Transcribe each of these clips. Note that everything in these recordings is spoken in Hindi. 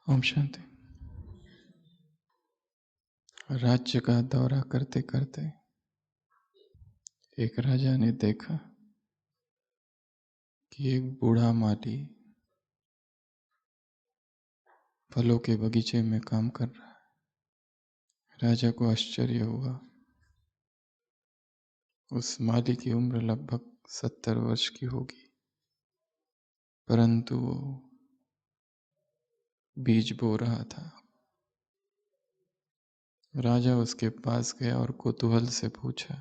ओम शांति। राज्य का दौरा करते करते एक राजा ने देखा कि एक बूढ़ा माली फलों के बगीचे में काम कर रहा है। राजा को आश्चर्य हुआ। उस माली की उम्र लगभग 70 वर्ष की होगी, परंतु वो बीज बो रहा था। राजा उसके पास गया और कौतूहल से पूछा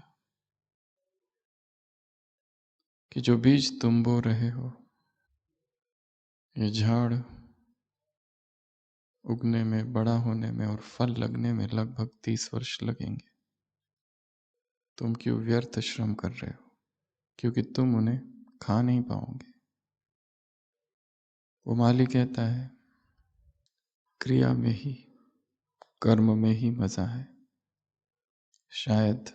कि जो बीज तुम बो रहे हो, ये झाड़ उगने में, बड़ा होने में और फल लगने में लगभग 30 वर्ष लगेंगे। तुम क्यों व्यर्थ श्रम कर रहे हो, क्योंकि तुम उन्हें खा नहीं पाओगे। वो माली कहता है, क्रिया में ही, कर्म में ही मजा है। शायद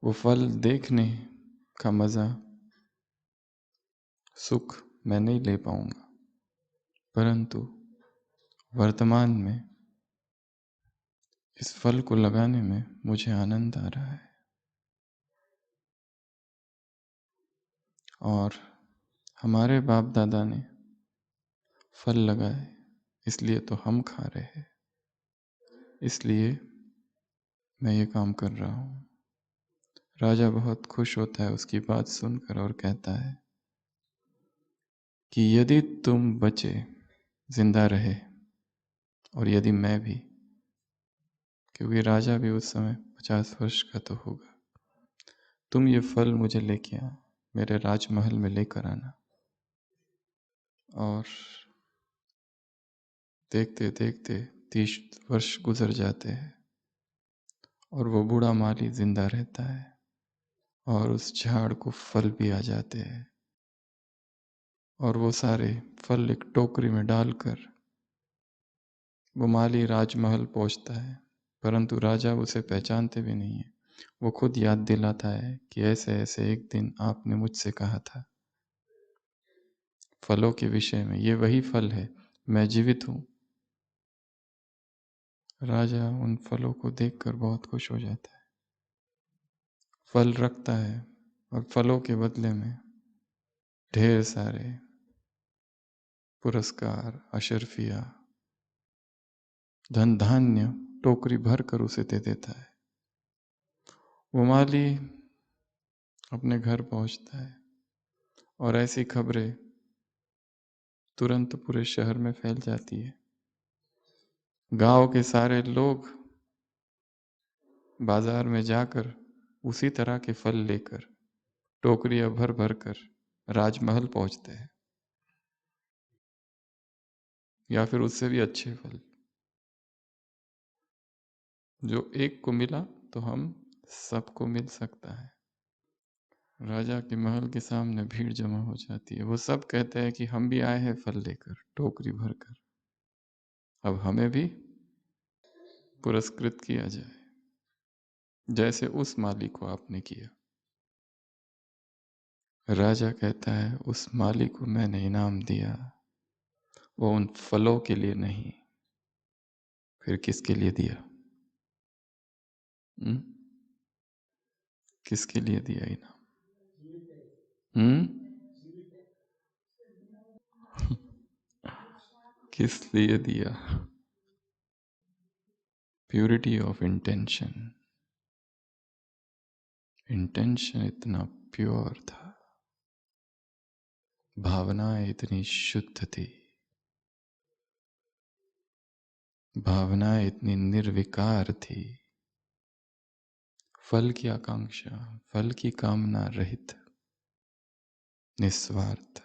वो फल देखने का मजा, सुख मैं नहीं ले पाऊंगा, परंतु वर्तमान में इस फल को लगाने में मुझे आनंद आ रहा है। और हमारे बाप दादा ने फल लगाए, इसलिए तो हम खा रहे हैं, इसलिए मैं ये काम कर रहा हूँ। राजा बहुत खुश होता है उसकी बात सुनकर और कहता है कि यदि तुम बचे, जिंदा रहे, और यदि मैं भी, क्योंकि राजा भी उस समय 50 वर्ष का तो होगा, तुम ये फल मुझे लेके आ, मेरे राजमहल में लेकर आना। और देखते देखते 30 वर्ष गुजर जाते हैं और वो बूढ़ा माली जिंदा रहता है और उस झाड़ को फल भी आ जाते हैं। और वो सारे फल एक टोकरी में डालकर वो माली राजमहल पहुंचता है, परंतु राजा उसे पहचानते भी नहीं है। वो खुद याद दिलाता है कि ऐसे ऐसे एक दिन आपने मुझसे कहा था फलों के विषय में, ये वही फल है, मैं जीवित हूँ। राजा उन फलों को देखकर बहुत खुश हो जाता है, फल रखता है और फलों के बदले में ढेर सारे पुरस्कार, अशर्फिया, धन धान्य टोकरी भर कर उसे दे देता है। वो माली अपने घर पहुंचता है और ऐसी खबरें तुरंत पूरे शहर में फैल जाती है। गांव के सारे लोग बाजार में जाकर उसी तरह के फल लेकर टोकरियां भर भर कर राजमहल पहुंचते हैं, या फिर उससे भी अच्छे फल। जो एक को मिला तो हम सबको मिल सकता है। राजा के महल के सामने भीड़ जमा हो जाती है। वो सब कहते हैं कि हम भी आए हैं फल लेकर, टोकरी भरकर, अब हमें भी पुरस्कृत किया जाए, जैसे उस माली को आपने किया। राजा कहता है, उस माली को मैंने इनाम दिया, वो उन फलों के लिए नहीं, फिर किसके लिए दिया? हुँ? किसके लिए दिया इनाम? किस लिए दिया? Purity of intention. इंटेंशन इतना प्योर था, भावनाएं इतनी शुद्ध थी, भावनाएं इतनी निर्विकार थी, फल की आकांक्षा, फल की कामना रहित, निस्वार्थ।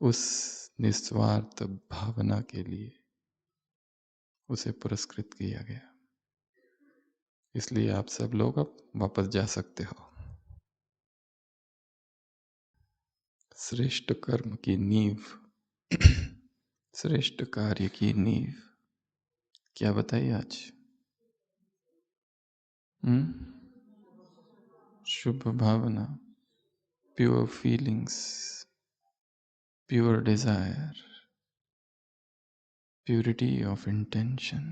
उस निस्वार्थ भावना के लिए उसे पुरस्कृत किया गया। इसलिए आप सब लोग अब वापस जा सकते हो। श्रेष्ठ कर्म की नींव, श्रेष्ठ कार्य की नींव क्या बताइए आज? शुभ भावना, pure feelings, pure desire, purity of intention.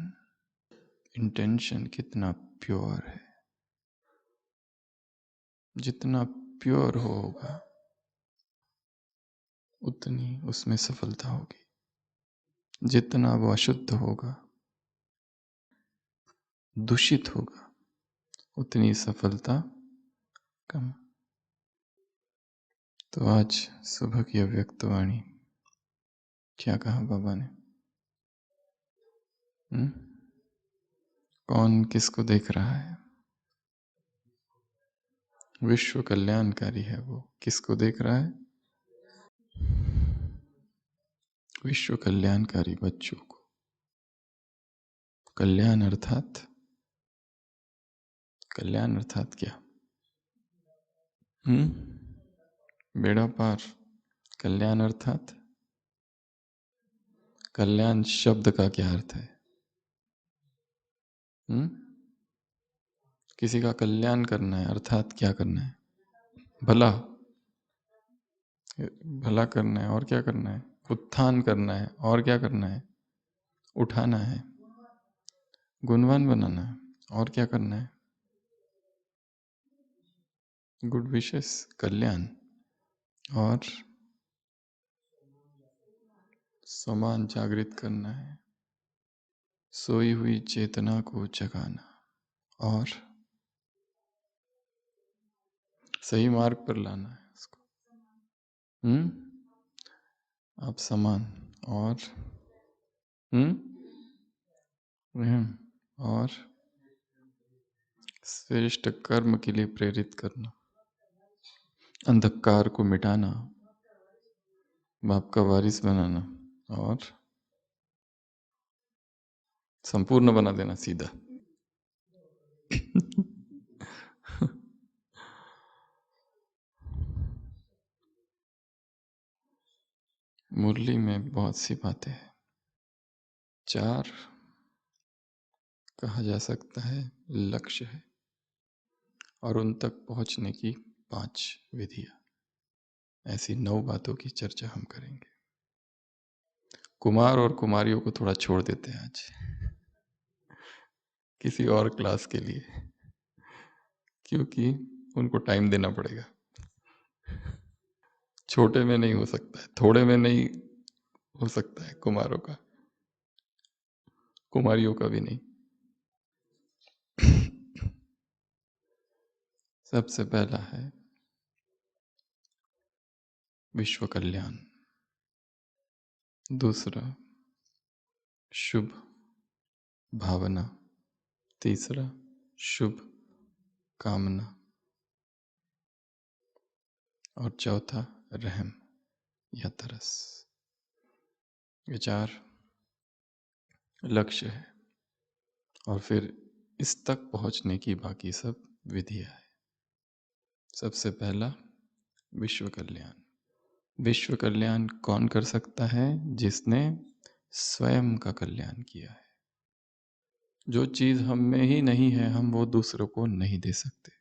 Intention कितना प्योर है, जितना प्योर होगा उतनी उसमें सफलता होगी, जितना वो अशुद्ध होगा, दूषित होगा, उतनी सफलता कम। तो आज सुबह की अव्यक्तवाणी क्या कहा बाबा ने? कौन किसको देख रहा है? विश्व कल्याणकारी है वो। किसको देख रहा है? विश्व कल्याणकारी बच्चों को। कल्याण अर्थात क्या? बेड़ा पार। कल्याण अर्थात कल्याण शब्द का क्या अर्थ है? किसी का कल्याण करना है अर्थात क्या करना है? भला। भला करना है और क्या करना है? उत्थान करना है और क्या करना है? उठाना है, गुणवान बनाना है और क्या करना है? गुड विशेस, कल्याण और समान जागृत करना है, सोई हुई चेतना को जगाना और सही मार्ग पर लाना है उसको। आप समान और रहम और श्रेष्ठ कर्म के लिए प्रेरित करना, अंधकार को मिटाना, बाप का वारिस बनाना और संपूर्ण बना देना सीधा। मुरली में बहुत सी बातें हैं। 4 कहा जा सकता है लक्ष्य है और उन तक पहुंचने की 5 विधियां। ऐसी 9 बातों की चर्चा हम करेंगे। कुमार और कुमारियों को थोड़ा छोड़ देते हैं आज किसी और क्लास के लिए, क्योंकि उनको टाइम देना पड़ेगा। छोटे में नहीं हो सकता है, थोड़े में नहीं हो सकता है कुमारों का, कुमारियों का भी नहीं। सबसे पहला है विश्व कल्याण, दूसरा शुभ भावना, तीसरा शुभ कामना और चौथा रहम या तरस। ये 4 लक्ष्य है और फिर इस तक पहुंचने की बाकी सब विधियां है। सबसे पहला विश्व कल्याण। विश्व कल्याण कौन कर सकता है? जिसने स्वयं का कल्याण किया है। जो चीज हम में ही नहीं है हम वो दूसरों को नहीं दे सकते।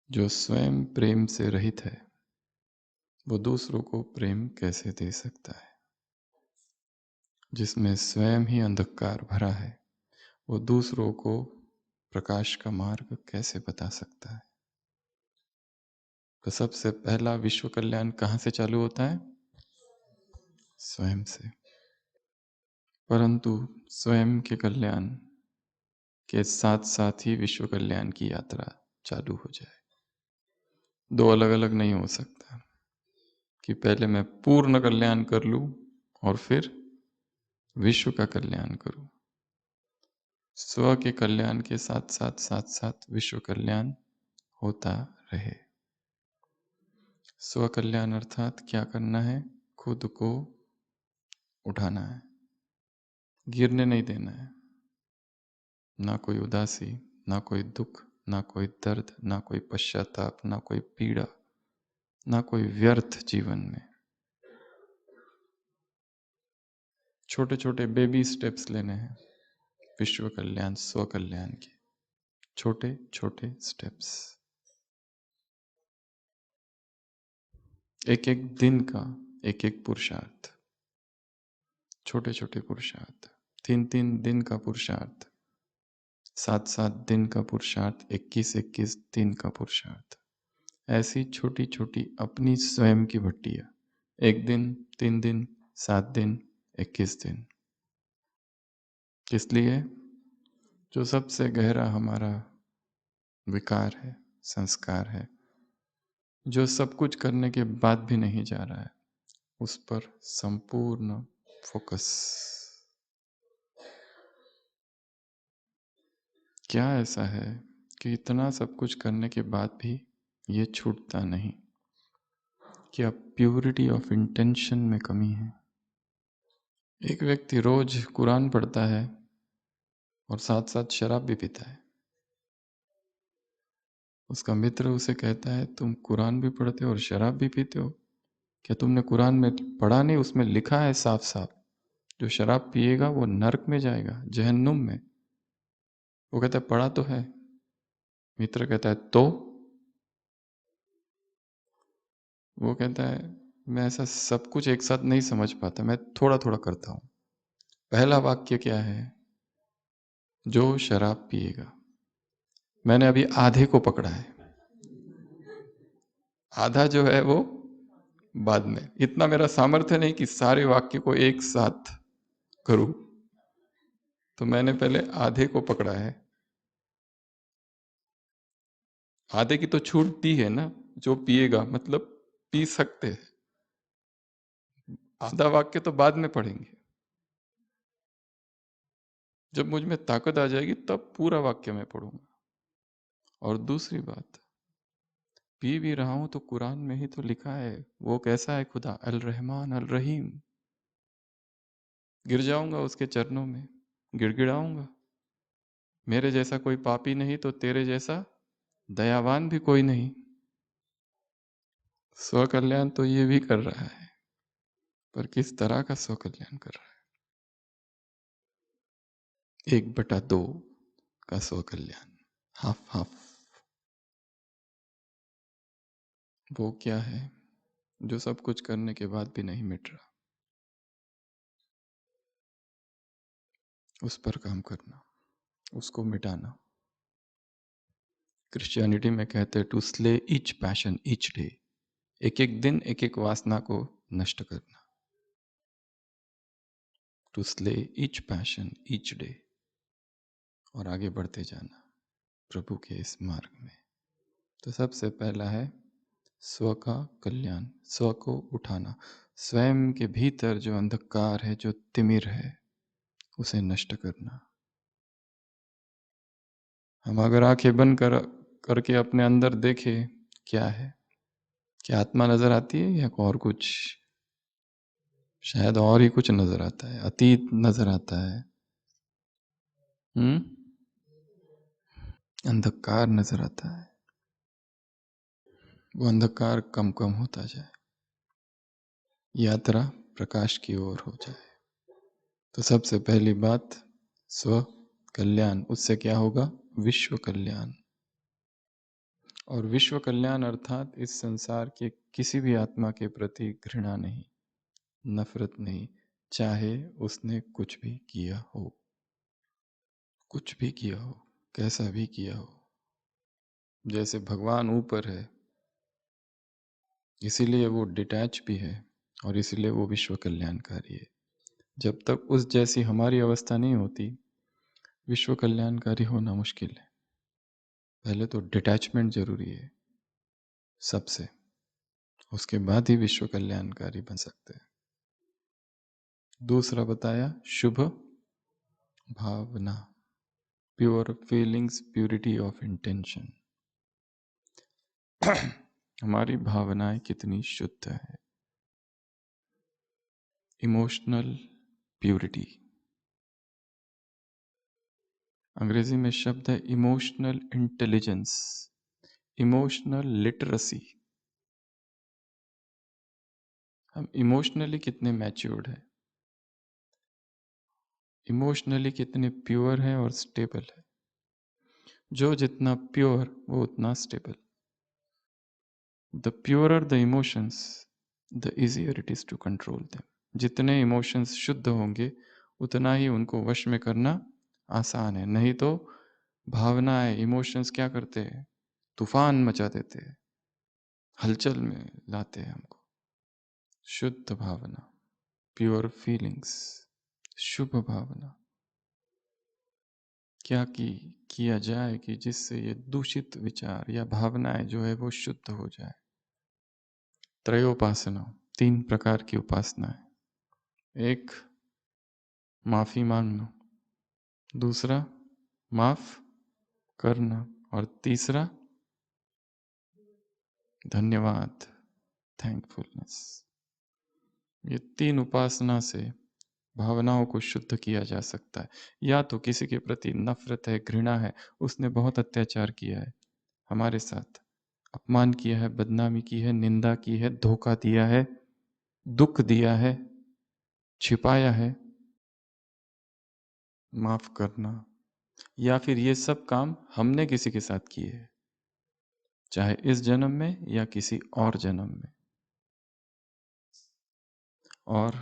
जो स्वयं प्रेम से रहित है वो दूसरों को प्रेम कैसे दे सकता है? जिसमें स्वयं ही अंधकार भरा है वो दूसरों को प्रकाश का मार्ग कैसे बता सकता है? तो सबसे पहला विश्व कल्याण कहाँ से चालू होता है? स्वयं से। परंतु स्वयं के कल्याण के साथ साथ ही विश्व कल्याण की यात्रा चालू हो जाए। 2 अलग अलग नहीं हो सकता कि पहले मैं पूर्ण कल्याण कर लूं और फिर विश्व का कल्याण करूं। स्व के कल्याण के साथ साथ विश्व कल्याण होता रहे। स्व कल्याण अर्थात क्या करना है? खुद को उठाना है, गिरने नहीं देना है। ना कोई उदासी, ना कोई दुख, ना कोई दर्द, ना कोई पश्चाताप, ना कोई पीड़ा, ना कोई व्यर्थ जीवन में। छोटे छोटे बेबी स्टेप्स लेने हैं विश्व कल्याण, स्व कल्याण के छोटे छोटे स्टेप्स। एक एक दिन का एक एक पुरुषार्थ। छोटे छोटे पुरुषार्थ, 3-3 दिन का पुरुषार्थ, 7-7 दिन का पुरुषार्थ, 21-21 दिन का पुरुषार्थ, ऐसी छोटी छोटी अपनी स्वयं की भट्टियाँ, 1 दिन, 3 दिन, 7 दिन, 21 दिन। इसलिए जो सबसे गहरा हमारा विकार है, संस्कार है, जो सब कुछ करने के बाद भी नहीं जा रहा है, उस पर संपूर्ण फोकस। क्या ऐसा है कि इतना सब कुछ करने के बाद भी ये छूटता नहीं? क्या प्योरिटी ऑफ इंटेंशन में कमी है? एक व्यक्ति रोज कुरान पढ़ता है और साथ साथ शराब भी पीता है। उसका मित्र उसे कहता है, तुम कुरान भी पढ़ते हो और शराब भी पीते हो, क्या तुमने कुरान में पढ़ा नहीं? उसमें लिखा है साफ साफ, जो शराब पिएगा वो नरक में जाएगा, जहन्नुम में। वो कहता है पढ़ा तो है। मित्र कहता है तो? वो कहता है मैं ऐसा सब कुछ एक साथ नहीं समझ पाता, मैं थोड़ा थोड़ा करता हूं। पहला वाक्य क्या है? जो शराब पिएगा। मैंने अभी आधे को पकड़ा है, आधा जो है वो बाद में। इतना मेरा सामर्थ्य नहीं कि सारे वाक्य को एक साथ करूं, तो मैंने पहले आधे को पकड़ा है। आधे की तो छूट दी है ना, जो पिएगा मतलब पी सकते हैं। आधा वाक्य तो बाद में पढ़ेंगे। जब मुझ में ताकत आ जाएगी तब पूरा वाक्य मैं पढ़ूंगा। और दूसरी बात, पी भी रहा हूं तो कुरान में ही तो लिखा है वो कैसा है खुदा, अल रहमान अल रहीम। गिर जाऊंगा उसके चरणों में, गिड़गिड़ाऊंगा। मेरे जैसा कोई पापी नहीं तो तेरे जैसा दयावान भी कोई नहीं। स्वकल्याण तो ये भी कर रहा है, पर किस तरह का स्वकल्याण कर रहा है? 1/2 का स्वकल्याण, हाफ हाफ। वो क्या है जो सब कुछ करने के बाद भी नहीं मिट रहा? उस पर काम करना, उसको मिटाना। क्रिश्चियनिटी में कहते हैं to slay each passion each day, एक एक दिन एक एक वासना को नष्ट करना। To slay each passion each day, और आगे बढ़ते जाना प्रभु के इस मार्ग में। तो सबसे पहला है स्व का कल्याण, स्व को उठाना। स्वयं के भीतर जो अंधकार है, जो तिमिर है, उसे नष्ट करना। हम अगर आंखें बंद करके अपने अंदर देखें, क्या है? क्या आत्मा नजर आती है या और कुछ? शायद और ही कुछ नजर आता है, अतीत नजर आता है। अंधकार नजर आता है। वो अंधकार कम कम होता जाए, यात्रा प्रकाश की ओर हो जाए। तो सबसे पहली बात स्व कल्याण, उससे क्या होगा? विश्व कल्याण। और विश्व कल्याण अर्थात इस संसार के किसी भी आत्मा के प्रति घृणा नहीं, नफरत नहीं, चाहे उसने कुछ भी किया हो, कुछ भी किया हो, कैसा भी किया हो। जैसे भगवान ऊपर है, इसीलिए वो डिटैच भी है और इसीलिए वो विश्व कल्याणकारी है। जब तक उस जैसी हमारी अवस्था नहीं होती, विश्व कल्याणकारी होना मुश्किल है। पहले तो डिटैचमेंट जरूरी है सबसे, उसके बाद ही विश्व कल्याणकारी बन सकते हैं। दूसरा बताया शुभ भावना, pure feelings, purity of intention. हमारी भावनाएं कितनी शुद्ध है। इमोशनल प्योरिटी, अंग्रेजी में शब्द है इमोशनल इंटेलिजेंस, इमोशनल लिटरेसी। हम इमोशनली कितने मैच्योर्ड हैं, इमोशनली कितने प्योर हैं और स्टेबल है। जो जितना प्योर वो उतना stable. The purer the emotions, the easier it is to control them. जितने इमोशंस शुद्ध होंगे उतना ही उनको वश में करना आसान है। नहीं तो भावनाएं, इमोशंस क्या करते हैं? तूफान मचा देते हैं, हलचल में लाते हैं हमको। शुद्ध भावना, प्योर फीलिंग्स, शुभ भावना, क्या किया जाए कि जिससे ये दूषित विचार या भावनाएं जो है वो शुद्ध हो जाए। त्रयोपासना, 3 प्रकार की उपासना है। एक, माफी मांगना। दूसरा, माफ करना। और तीसरा, धन्यवाद, थैंकफुलनेस। ये 3 उपासना से भावनाओं को शुद्ध किया जा सकता है। या तो किसी के प्रति नफरत है, घृणा है, उसने बहुत अत्याचार किया है हमारे साथ, अपमान किया है, बदनामी की है, निंदा की है, धोखा दिया है, दुख दिया है, छिपाया है, माफ करना। या फिर ये सब काम हमने किसी के साथ किए हैं, चाहे इस जन्म में या किसी और जन्म में, और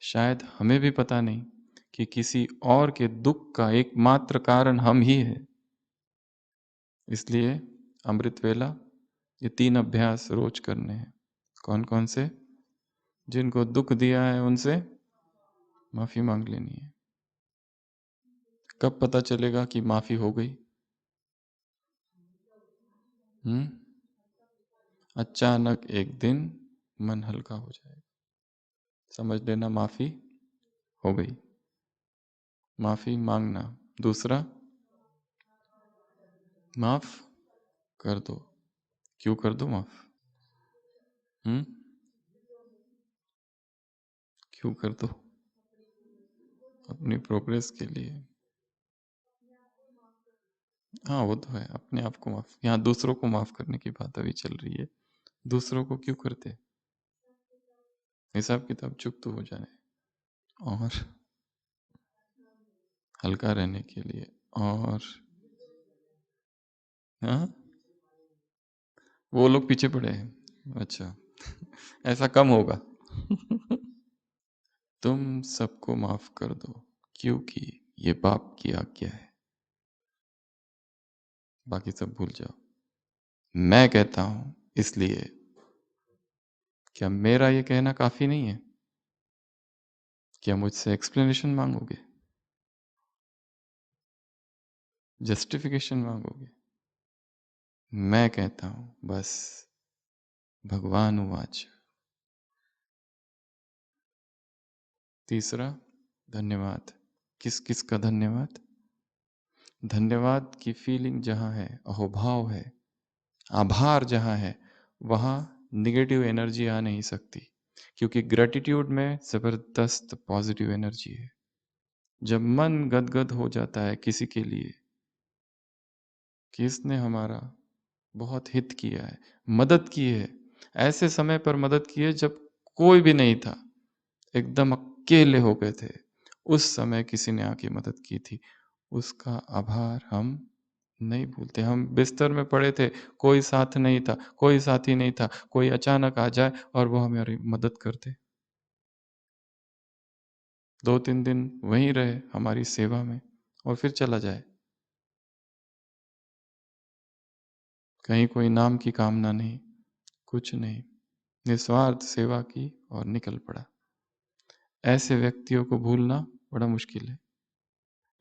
शायद हमें भी पता नहीं कि किसी और के दुख का एकमात्र कारण हम ही है। इसलिए अमृत वेला ये 3 अभ्यास रोज करने हैं। कौन कौन से? जिनको दुख दिया है उनसे माफी मांग लेनी है। कब पता चलेगा कि माफी हो गई? अचानक एक दिन मन हल्का हो जाएगा, समझ लेना माफी हो गई। माफी मांगना। दूसरा, माफ कर दो। क्यों कर दो माफ? हम्म क्यों कर दो? अपनी प्रोग्रेस के लिए। हाँ वो तो है, अपने आप को माफ। यहाँ दूसरों को माफ करने की बात अभी चल रही है। दूसरों को क्यों करते? हिसाब किताब चुप तो हो जाए, और हल्का रहने के लिए। और हाँ, वो लोग पीछे पड़े हैं। अच्छा ऐसा कम होगा। तुम सबको माफ कर दो क्योंकि ये बाप की आज्ञा है। बाकी सब भूल जाओ। मैं कहता हूं इसलिए। क्या मेरा ये कहना काफी नहीं है? क्या मुझसे एक्सप्लेनेशन मांगोगे? जस्टिफिकेशन मांगोगे? मैं कहता हूं बस। भगवान उवाच। तीसरा, धन्यवाद। किस किस का धन्यवाद? धन्यवाद की फीलिंग जहां है, अहोभाव है, आभार जहां है, वहां निगेटिव एनर्जी आ नहीं सकती, क्योंकि ग्रेटिट्यूड में जबरदस्त पॉजिटिव एनर्जी है। जब मन गदगद हो जाता है किसी के लिए कि इसने हमारा बहुत हित किया है, मदद की है, ऐसे समय पर मदद की है जब कोई भी नहीं था, एकदम अकेले हो गए थे, उस समय किसी ने आके मदद की थी, उसका आभार हम नहीं भूलते। हम बिस्तर में पड़े थे, कोई साथ नहीं था, कोई साथी नहीं था, कोई अचानक आ जाए और वो हमारी मदद कर दे, 2-3 दिन वहीं रहे हमारी सेवा में और फिर चला जाए, कहीं कोई नाम की कामना नहीं, कुछ नहीं, निस्वार्थ सेवा की और निकल पड़ा। ऐसे व्यक्तियों को भूलना बड़ा मुश्किल है।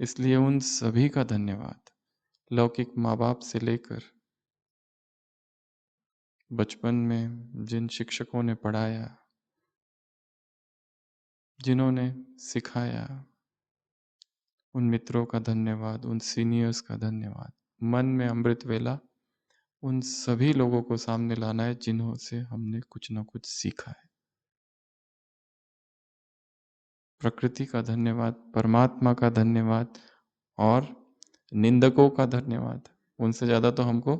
इसलिए उन सभी का धन्यवाद, लौकिक माँ बाप से लेकर बचपन में जिन शिक्षकों ने पढ़ाया, जिन्होंने सिखाया, उन मित्रों का धन्यवाद, उन सीनियर्स का धन्यवाद। मन में अमृत वेला उन सभी लोगों को सामने लाना है जिन्हों से हमने कुछ ना कुछ सीखा है। प्रकृति का धन्यवाद, परमात्मा का धन्यवाद, और निंदकों का धन्यवाद। उनसे ज़्यादा तो हमको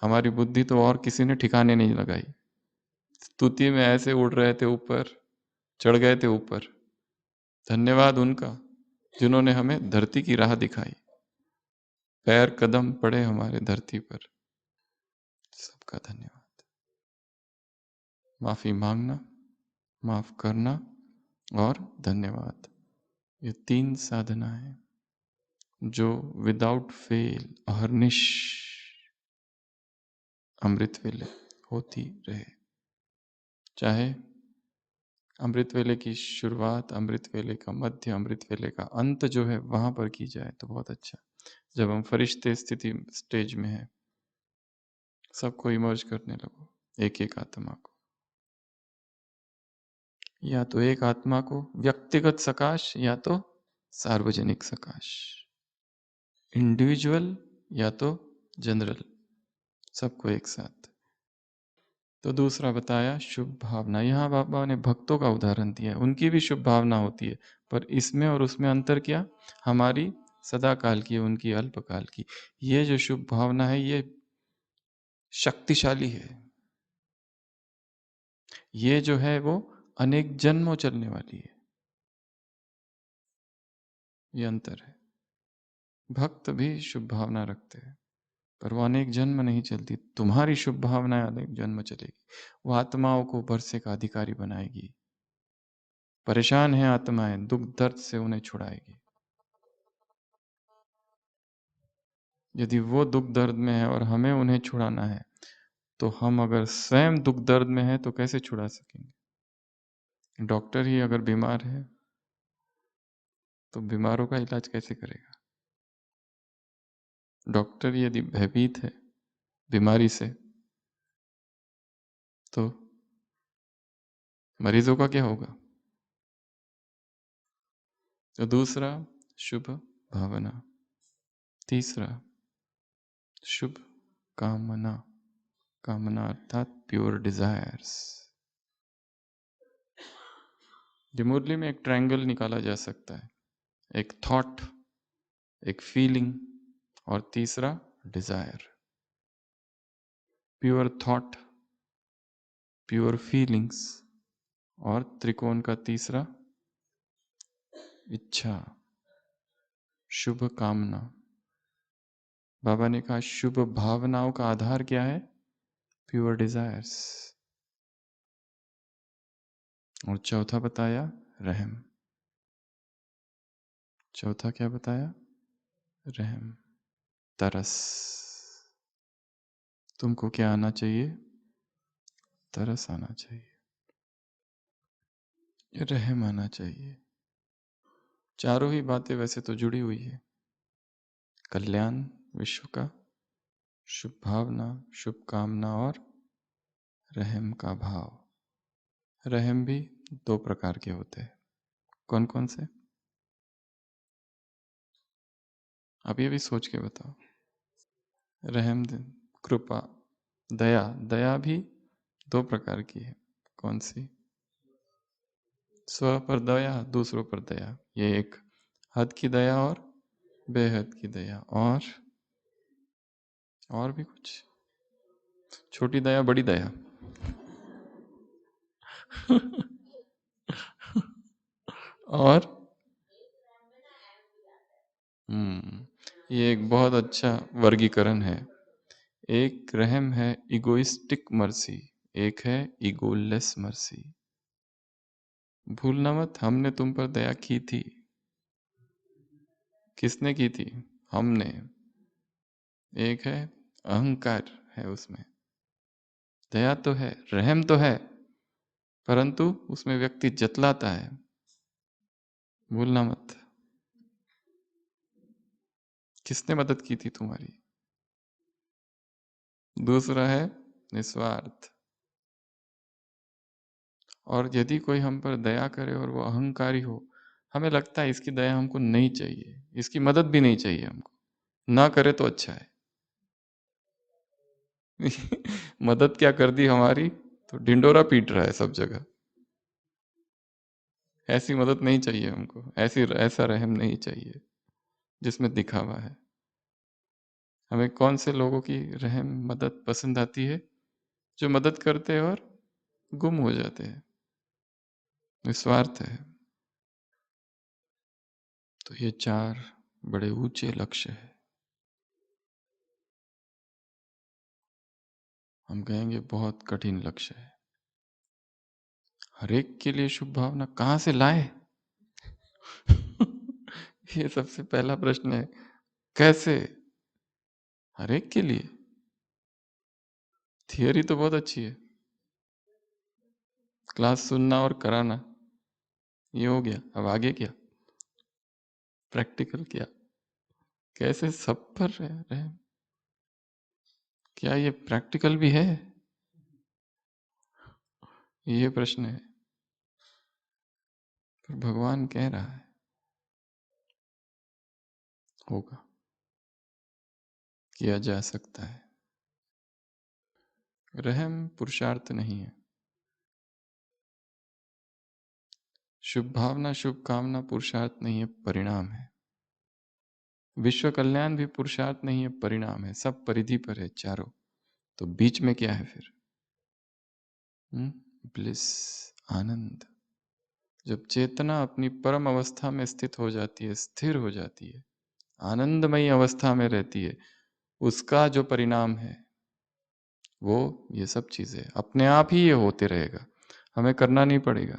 हमारी बुद्धि तो और किसी ने ठिकाने नहीं लगाई। स्तुति में ऐसे उड़ रहे थे ऊपर, चढ़ गए थे ऊपर। धन्यवाद उनका जिन्होंने हमें धरती की राह दिखाई, पैर कदम पड़े हमारे धरती पर। सबका धन्यवाद। माफी मांगना, माफ करना और धन्यवाद। ये 3 साधना है जो विदाउट फेल अहर्निश अमृत वेले होती रहे। चाहे अमृत वेले की शुरुआत, अमृत वेले का मध्य, अमृत वेले का अंत जो है वहां पर की जाए तो बहुत अच्छा। जब हम फरिश्ते स्थिति स्टेज में है, सबको इमर्ज करने लगो, एक एक आत्मा को, या तो एक आत्मा को व्यक्तिगत सकाश या तो सार्वजनिक सकाश, इंडिविजुअल या तो जनरल, सबको एक साथ। तो दूसरा बताया शुभ भावना। यहाँ बाबा ने भक्तों का उदाहरण दिया है, उनकी भी शुभ भावना होती है, पर इसमें और उसमें अंतर क्या? हमारी सदा काल की है, उनकी अल्पकाल की। ये जो शुभ भावना है ये शक्तिशाली है, ये जो है वो अनेक जन्मों चलने वाली है। ये अंतर है। भक्त भी शुभ भावना रखते हैं पर वो अनेक जन्म नहीं चलती। तुम्हारी शुभ भावना अनेक जन्म चलेगी, वो आत्माओं को बरसे का अधिकारी बनाएगी। परेशान है आत्माएं, दुख दर्द से उन्हें छुड़ाएगी। यदि वो दुख दर्द में है और हमें उन्हें छुड़ाना है, तो हम अगर स्वयं दुख दर्द में है तो कैसे छुड़ा सकेंगे? डॉक्टर ही अगर बीमार है तो बीमारों का इलाज कैसे करेगा? डॉक्टर यदि भयभीत है बीमारी से तो मरीजों का क्या होगा? तो दूसरा शुभ भावना, तीसरा शुभ कामना। कामना अर्थात प्योर डिजायर्स। मुरली में एक ट्रायंगल निकाला जा सकता है, एक थॉट, एक फीलिंग और तीसरा desire. Pure thought, pure feelings और त्रिकोण का तीसरा इच्छा, शुभ कामना। बाबा ने कहा शुभ भावनाओं का आधार क्या है? Pure desires. और चौथा बताया रहम। चौथा क्या बताया? रहम, तरस। तुमको क्या आना चाहिए? तरस आना चाहिए, रहम आना चाहिए। चारों ही बातें वैसे तो जुड़ी हुई है, कल्याण विश्व का, शुभ भावना, शुभ कामना और रहम का भाव। रहम भी 2 प्रकार के होते हैं। कौन कौन से? आप ये भी सोच के बताओ। रहम, कृपा, दया। दया भी 2 प्रकार की है। कौन सी? स्व पर दया, दूसरों पर दया। ये एक हद की दया और बेहद की दया। और भी कुछ? छोटी दया, बड़ी दया। और ये एक बहुत अच्छा वर्गीकरण है। एक रहम है इगोइस्टिक मर्सी, एक है इगोलेस मर्सी। भूलना मत, हमने तुम पर दया की थी। किसने की थी? हमने। एक है अहंकार है उसमें। दया तो है, रहम तो है, परंतु उसमें व्यक्ति जतलाता है। भूलना मत। किसने मदद की थी तुम्हारी? दूसरा है निस्वार्थ। और यदि कोई हम पर दया करे और वो अहंकारी हो, हमें लगता है इसकी दया हमको नहीं चाहिए, इसकी मदद भी नहीं चाहिए हमको, ना करे तो अच्छा है। मदद क्या कर दी हमारी, तो ढिंडोरा पीट रहा है सब जगह। ऐसी मदद नहीं चाहिए हमको, ऐसा रहम नहीं चाहिए जिसमें दिखावा है। हमें कौन से लोगों की रहम मदद पसंद आती है? जो मदद करते हैं और गुम हो जाते हैं, निस्वार्थ है। तो ये 4 बड़े ऊंचे लक्ष्य है। हम कहेंगे बहुत कठिन लक्ष्य है। हर एक के लिए शुभ भावना कहाँ से लाए? ये सबसे पहला प्रश्न है। कैसे? हर एक के लिए? थियरी तो बहुत अच्छी है, क्लास सुनना और कराना, ये हो गया। अब आगे क्या? प्रैक्टिकल क्या? कैसे सब पर रहे? क्या ये प्रैक्टिकल भी है? ये प्रश्न है। पर भगवान कह रहा है होगा, किया जा सकता है। रहम पुरुषार्थ नहीं है। शुभ भावना, शुभ कामना पुरुषार्थ नहीं है, परिणाम है। विश्व कल्याण भी पुरुषार्थ नहीं है, परिणाम है। सब परिधि पर है चारों। तो बीच में क्या है फिर? ब्लिस, आनंद। जब चेतना अपनी परम अवस्था में स्थित हो जाती है, स्थिर हो जाती है, आनंदमयी अवस्था में रहती है, उसका जो परिणाम है वो ये सब चीजें अपने आप ही ये होते रहेगा। हमें करना नहीं पड़ेगा।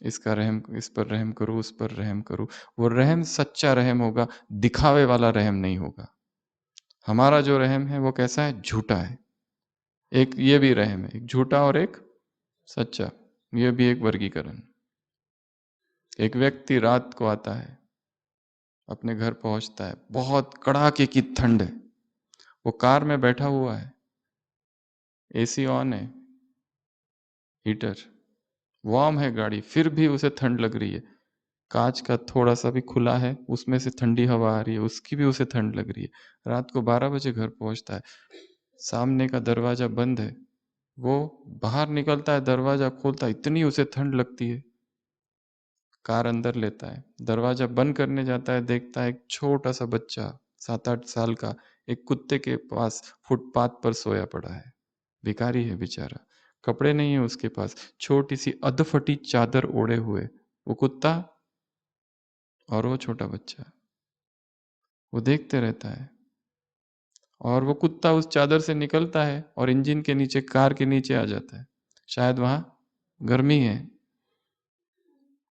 इसका रहम, इस पर रहम करो, उस पर रहम करो। वो रहम सच्चा रहम होगा, दिखावे वाला रहम नहीं होगा। हमारा जो रहम है वो कैसा है? झूठा है। एक ये भी रहम है, एक झूठा और एक सच्चा। ये भी एक वर्गीकरण। एक व्यक्ति रात को आता है, अपने घर पहुंचता है, बहुत कड़ाके की ठंड है, वो कार में बैठा हुआ है, एसी ऑन है, हीटर, वार्म है गाड़ी, फिर भी उसे ठंड लग रही है। कांच का थोड़ा सा भी खुला है, उसमें से ठंडी हवा आ रही है, उसकी भी उसे ठंड लग रही है। रात को 12 बजे घर पहुंचता है, सामने का दरवाजा बंद है, वो बाहर निकलता है, दरवाजा खोलता है, इतनी उसे ठंड लगती है, कार अंदर लेता है, दरवाजा बंद करने जाता है, देखता है एक छोटा सा बच्चा 7-8 साल का एक कुत्ते के पास फुटपाथ पर सोया पड़ा है। भिखारी है बेचारा, कपड़े नहीं है उसके पास, छोटी सी अधफटी चादर ओढ़े हुए वो कुत्ता और वो छोटा बच्चा, वो देखते रहता है। और वो कुत्ता उस चादर से निकलता है और इंजन के नीचे, कार के नीचे आ जाता है। शायद वहां गर्मी है।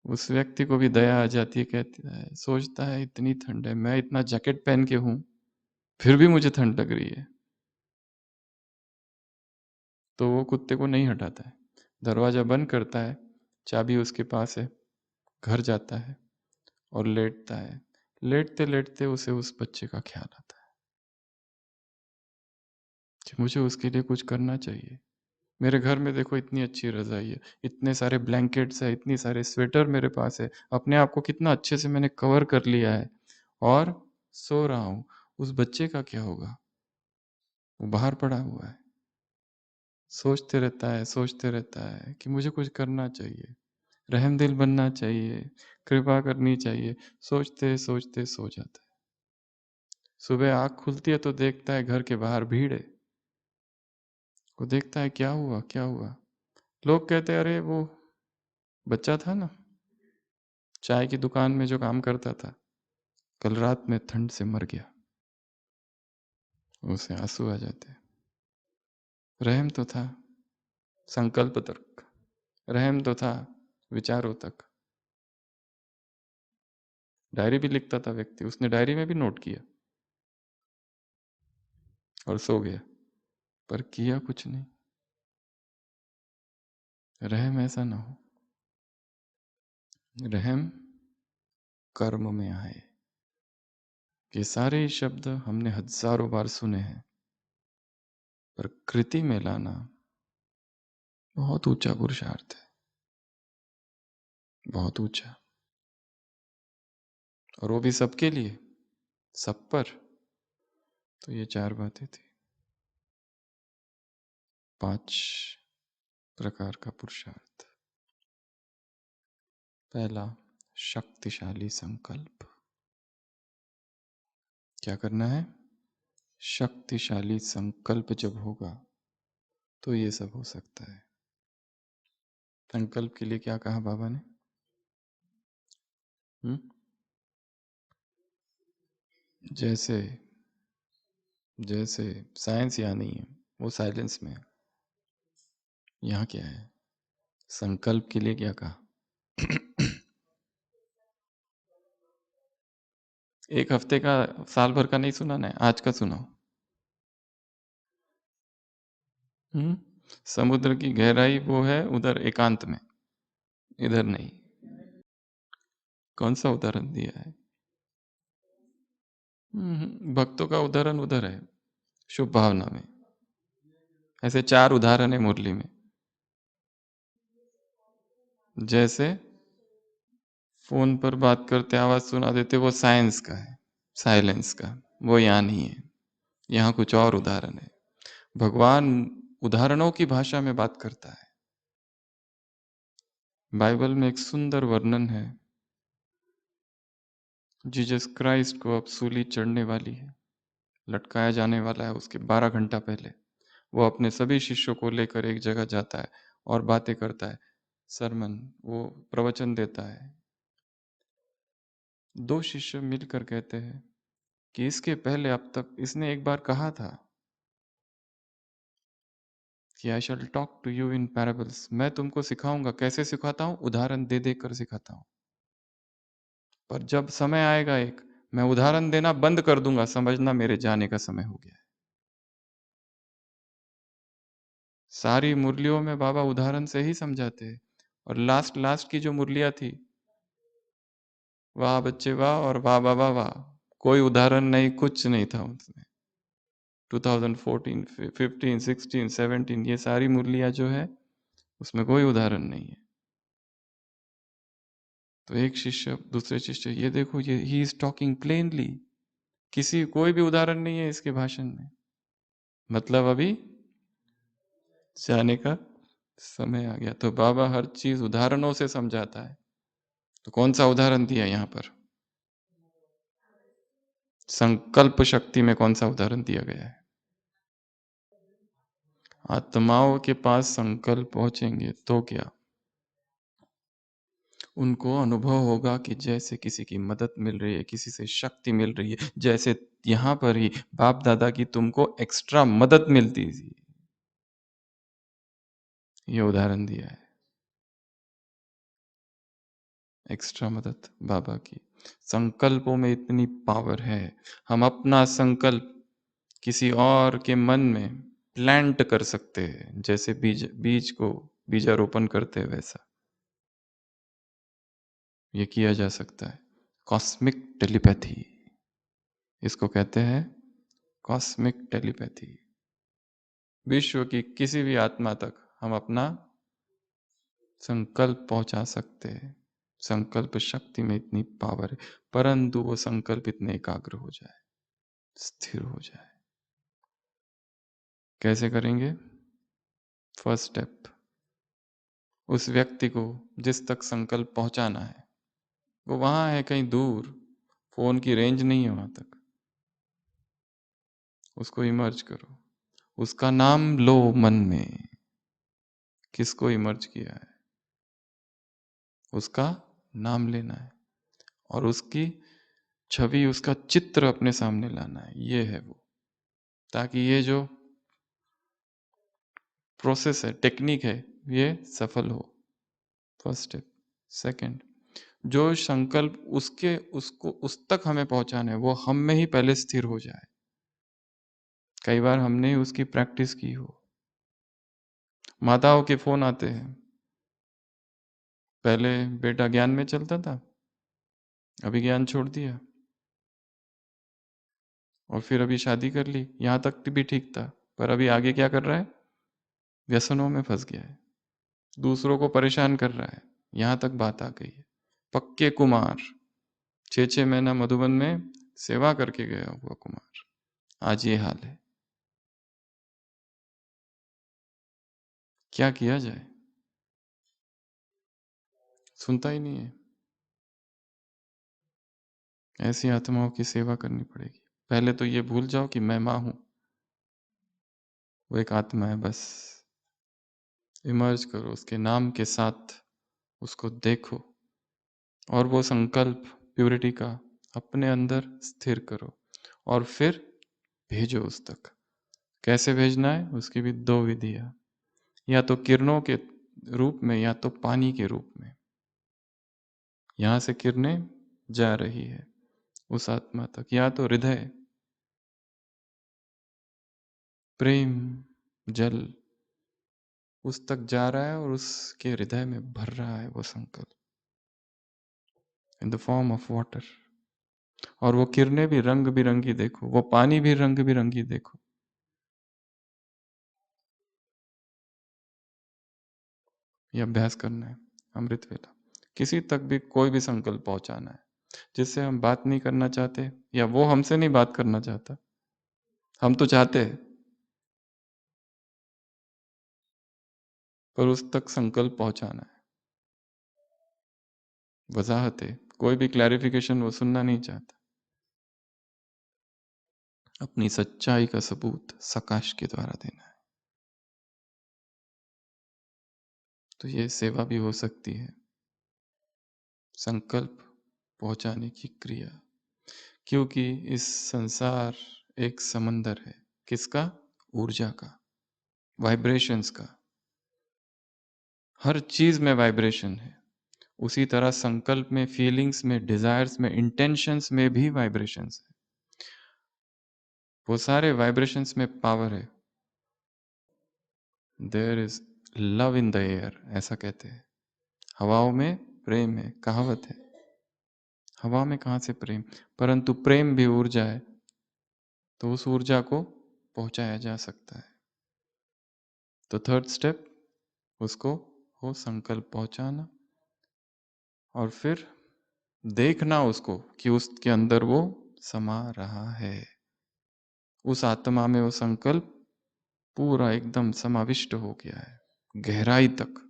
उस व्यक्ति को भी दया आ जाती है, कहता है, सोचता है इतनी ठंड है, मैं इतना जैकेट पहन के हूं, फिर भी मुझे ठंड लग रही है। तो वो कुत्ते को नहीं हटाता है, दरवाजा बंद करता है, चाबी उसके पास है, घर जाता है और लेटता है। लेटते लेटते उसे उस बच्चे का ख्याल आता है कि मुझे उसके लिए कुछ करना चाहिए। मेरे घर में देखो इतनी अच्छी रजाई है, इतने सारे ब्लैंकेट्स है, इतनी सारे स्वेटर मेरे पास है, अपने आप को कितना अच्छे से मैंने कवर कर लिया है और सो रहा हूं। उस बच्चे का क्या होगा? वो बाहर पड़ा हुआ है, सोचते रहता है, सोचते रहता है कि मुझे कुछ करना चाहिए, रहमदिल बनना चाहिए, कृपा करनी चाहिए। सोचते सोचते सो जाता है। सुबह आँख खुलती है तो देखता है घर के बाहर भीड़ है। वो देखता है क्या हुआ, क्या हुआ? लोग कहते हैं अरे वो बच्चा था ना, चाय की दुकान में जो काम करता था, कल रात में ठंड से मर गया। उसे आंसू आ जाते हैं। रहम तो था संकल्प तक, रहम तो था विचारों तक। डायरी भी लिखता था व्यक्ति, उसने डायरी में भी नोट किया और सो गया, पर किया कुछ नहीं। रहम ऐसा ना हो। रहम कर्म में आए। ये सारे शब्द हमने हजारों बार सुने हैं, पर कृति में लाना बहुत ऊंचा पुरुषार्थ है, बहुत ऊंचा। और वो भी सबके लिए, सब पर। तो ये 4 बातें थी, 5 प्रकार का पुरुषार्थ। पहला, शक्तिशाली संकल्प। क्या करना है? शक्तिशाली संकल्प जब होगा तो ये सब हो सकता है। संकल्प के लिए क्या कहा बाबा ने? हुँ? जैसे जैसे साइंस यहाँ नहीं है, वो साइलेंस में है। यहाँ क्या है? संकल्प के लिए क्या कहा? एक हफ्ते का, साल भर का नहीं सुनाना है, आज का सुनाओ। समुद्र की गहराई वो है उधर एकांत में, इधर नहीं। कौन सा उदाहरण दिया है? भक्तों का उदाहरण उधर है, शुभ भावना में। ऐसे 4 उदाहरण है मुरली में। जैसे फोन पर बात करते आवाज सुना देते, वो साइंस का है, साइलेंस का, वो यहाँ नहीं है। यहाँ कुछ और उदाहरण है। भगवान उदाहरणों की भाषा में बात करता है। बाइबल में एक सुंदर वर्णन है, जीसस क्राइस्ट को अब सूली चढ़ने वाली है, लटकाया जाने वाला है। उसके 12 घंटा पहले वो अपने सभी शिष्यों को लेकर एक जगह जाता है और बातें करता है, सरमन, वो प्रवचन देता है। 2 शिष्य मिलकर कहते हैं कि इसके पहले अब तक इसने एक बार कहा था कि I shall talk to you in parables, मैं तुमको सिखाऊंगा। कैसे सिखाता हूं? उदाहरण दे दे कर सिखाता हूं। पर जब समय आएगा एक, मैं उदाहरण देना बंद कर दूंगा, समझना मेरे जाने का समय हो गया है। सारी मुरलियों में बाबा उदाहरण से ही समझाते हैं। और लास्ट लास्ट की जो मुरलियां थी, वाह बच्चे वाह और वाह बाबा वाह, कोई उदाहरण नहीं, कुछ नहीं था उसमें। 2014, 15, 16, 17, ये सारी मुरलियां जो है उसमें कोई उदाहरण नहीं है। तो एक शिष्य दूसरे शिष्य, ये देखो, ये ही इज टॉकिंग प्लेनली, किसी कोई भी उदाहरण नहीं है इसके भाषण में। मतलब अभी जाने का समय आ गया। तो बाबा हर चीज उदाहरणों से समझाता है। तो कौन सा उदाहरण दिया यहाँ पर? संकल्प शक्ति में कौन सा उदाहरण दिया गया है? आत्माओं के पास संकल्प पहुंचेंगे तो क्या, उनको अनुभव होगा कि जैसे किसी की मदद मिल रही है, किसी से शक्ति मिल रही है, जैसे यहाँ पर ही बाप दादा की तुमको एक्स्ट्रा मदद मिलती थी। ये उदाहरण दिया है, एक्स्ट्रा मदद बाबा की। संकल्पों में इतनी पावर है, हम अपना संकल्प किसी और के मन में प्लांट कर सकते हैं, जैसे बीज बीज को बीजारोपण करते हैं वैसा ये किया जा सकता है। कॉस्मिक टेलीपैथी इसको कहते हैं, कॉस्मिक टेलीपैथी। विश्व की किसी भी आत्मा तक हम अपना संकल्प पहुंचा सकते हैं। संकल्प शक्ति में इतनी पावर है, परंतु वो संकल्प इतने एकाग्र हो जाए, स्थिर हो जाए। कैसे करेंगे? फर्स्ट स्टेप, उस व्यक्ति को जिस तक संकल्प पहुंचाना है वो वहां है, कहीं दूर, फोन की रेंज नहीं है वहां तक। उसको इमर्ज करो, उसका नाम लो मन में। किसको इमर्ज किया है? उसका नाम लेना है और उसकी छवि, उसका चित्र अपने सामने लाना है। ये है वो, ताकि ये जो प्रोसेस है, टेक्निक है, ये सफल हो। First step. सेकंड, जो संकल्प उसके उसको उस तक हमें पहुंचाना है वो हम में ही पहले स्थिर हो जाए। कई बार हमने ही उसकी प्रैक्टिस की हो। माताओं के फोन आते हैं, पहले बेटा ज्ञान में चलता था, अभी ज्ञान छोड़ दिया, और फिर अभी शादी कर ली, यहां तक भी ठीक था, पर अभी आगे क्या कर रहा है? व्यसनों में फंस गया है, दूसरों को परेशान कर रहा है। यहां तक बात आ गई है। पक्के कुमार, 6 6 महीना मधुबन में सेवा करके गया हुआ कुमार, आज ये हाल है। क्या किया जाए? सुनता ही नहीं है। ऐसी आत्माओं की सेवा करनी पड़ेगी। पहले तो ये भूल जाओ कि मैं माँ हूं, वो एक आत्मा है बस। इमर्ज करो उसके नाम के साथ, उसको देखो और वो संकल्प प्यूरिटी का अपने अंदर स्थिर करो और फिर भेजो उस तक। कैसे भेजना है? उसकी भी 2 विधियां। या तो किरणों के रूप में या तो पानी के रूप में यहां से किरणें जा रही है उस आत्मा तक, या तो हृदय प्रेम जल उस तक जा रहा है और उसके हृदय में भर रहा है वो संकल्प in the form of water. और वो किरणें भी रंग बिरंगी देखो, वो पानी भी रंग बिरंगी देखो। ये अभ्यास करना है अमृत वेला। किसी तक भी कोई भी संकल्प पहुंचाना है जिससे हम बात नहीं करना चाहते, या वो हमसे नहीं बात करना चाहता, हम तो चाहते हैं, पर उस तक संकल्प पहुंचाना है। वजाहत है, कोई भी क्लैरिफिकेशन वो सुनना नहीं चाहता। अपनी सच्चाई का सबूत सकाश के द्वारा देना है। तो ये सेवा भी हो सकती है, संकल्प पहुंचाने की क्रिया। क्योंकि इस संसार एक समंदर है, किसका? ऊर्जा का, वाइब्रेशंस का। हर चीज में वाइब्रेशन है। उसी तरह संकल्प में, फीलिंग्स में, डिजायर्स में, इंटेंशंस में भी वाइब्रेशंस है। वो सारे वाइब्रेशंस में पावर है। There is love in the air, ऐसा कहते हैं। हवाओं में प्रेम है, कहावत है। हवा में कहाँ से प्रेम? परंतु प्रेम भी ऊर्जा है, तो उस ऊर्जा को पहुंचाया जा सकता है। तो थर्ड स्टेप उसको हो संकल्प पहुंचाना, और फिर देखना उसको कि उसके अंदर वो समा रहा है। उस आत्मा में वो संकल्प पूरा एकदम समाविष्ट हो गया है, गहराई तक।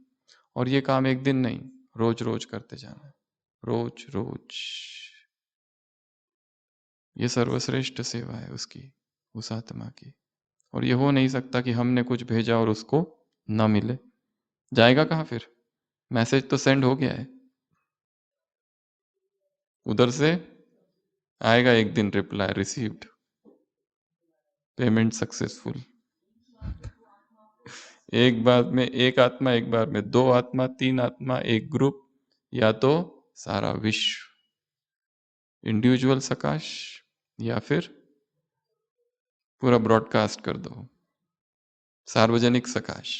और ये काम एक दिन नहीं, रोज रोज करते जाना है, रोज रोज। ये सर्वश्रेष्ठ सेवा है उसकी, उस आत्मा की। और ये हो नहीं सकता कि हमने कुछ भेजा और उसको ना मिले। जाएगा कहाँ फिर? मैसेज तो सेंड हो गया है, उधर से आएगा एक दिन रिप्लाई रिसीव्ड, पेमेंट सक्सेसफुल। एक बार में एक आत्मा, एक बार में दो आत्मा, तीन आत्मा, एक ग्रुप, या तो सारा विश्व, इंडिविजुअल सकाश, या फिर पूरा ब्रॉडकास्ट कर दो, सार्वजनिक सकाश।